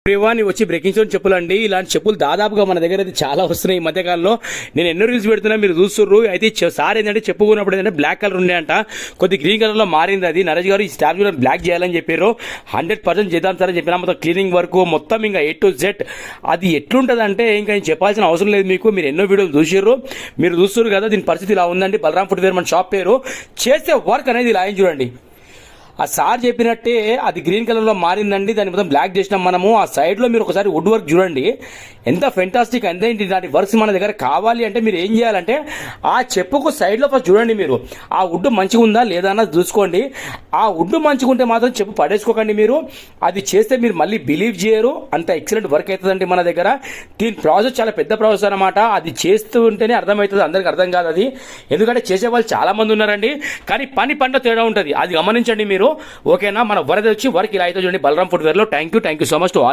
ప్రివాని వచ్చి breaking stone చెప్పులు అండి. ఇలాంటి చెప్పులు దాదాపుగా మన దగ్గర అయితే చాలా వస్తున్నాయి ఈ మధ్యకాలంలో. నేను ఎన్నో రీల్స్ పెడుతున్నా, మీరు చూస్తుర్రు. అయితే సార్ ఏంటంటే చెప్పుకున్నప్పుడు ఏంటంటే బ్లాక్ కలర్ ఉండే అంట, కొద్ది గ్రీన్ కలర్ లో మారింది అది. నరేష్ గారు ఈ స్టాప్ బ్లాక్ చేయాలని చెప్పారు. 100% చేద్దాం సార్ అని చెప్పినా. మొత్తం క్లీనింగ్ వర్క్ మొత్తం ఇంకా A to Z అది ఎట్లుంటుంది అంటే ఇంకా నేను చెప్పాల్సిన అవసరం లేదు మీకు. మీరు ఎన్నో వీడియోలు చూసిర్రు, మీరు చూస్తున్నారు కదా. దీని పరిస్థితి ఇలా ఉందండి. బలరాం ఫుట్వేర్ మన షాప్ పేరు. చేసే వర్క్ అనేది ఇలా అయింది చూడండి. ఆ సార్ చెప్పినట్టే అది గ్రీన్ కలర్లో మారిందండి. దాని మొత్తం బ్లాక్ చేసినాం మనము. ఆ సైడ్లో మీరు ఒకసారి వుడ్ వర్క్ చూడండి, ఎంత ఫెంటాస్టిక్. అంతే ఇలాంటి వర్క్స్ మన దగ్గర కావాలి అంటే మీరు ఏం చేయాలంటే ఆ చెప్పుకు సైడ్లో ఫస్ట్ చూడండి. మీరు ఆ వుడ్ మంచిగా ఉందా లేదా అన్నది చూసుకోండి. ఆ వుడ్ మంచిగా ఉంటే మాత్రం చెప్పు పడేసుకోకండి మీరు. అది చేస్తే మీరు మళ్ళీ బిలీవ్ చేయరు. అంత ఎక్సలెంట్ వర్క్ అవుతుందండి మన దగ్గర. దీని ప్రాసెస్ చాలా పెద్ద ప్రాసెస్ అనమాట. అది చేస్తూ ఉంటేనే అర్థమవుతుంది, అందరికి అర్థం కాదు అది. ఎందుకంటే చేసే వాళ్ళు చాలా మంది ఉన్నారండి, కానీ పని పంట తేడా ఉంటుంది. అది గమనించండి మీరు. ఓకేనా? మన వరద వచ్చి వర్క్ ఇలా అయితే చూడండి బలరాం ఫుట్వేర్లో. Thank you so much to all.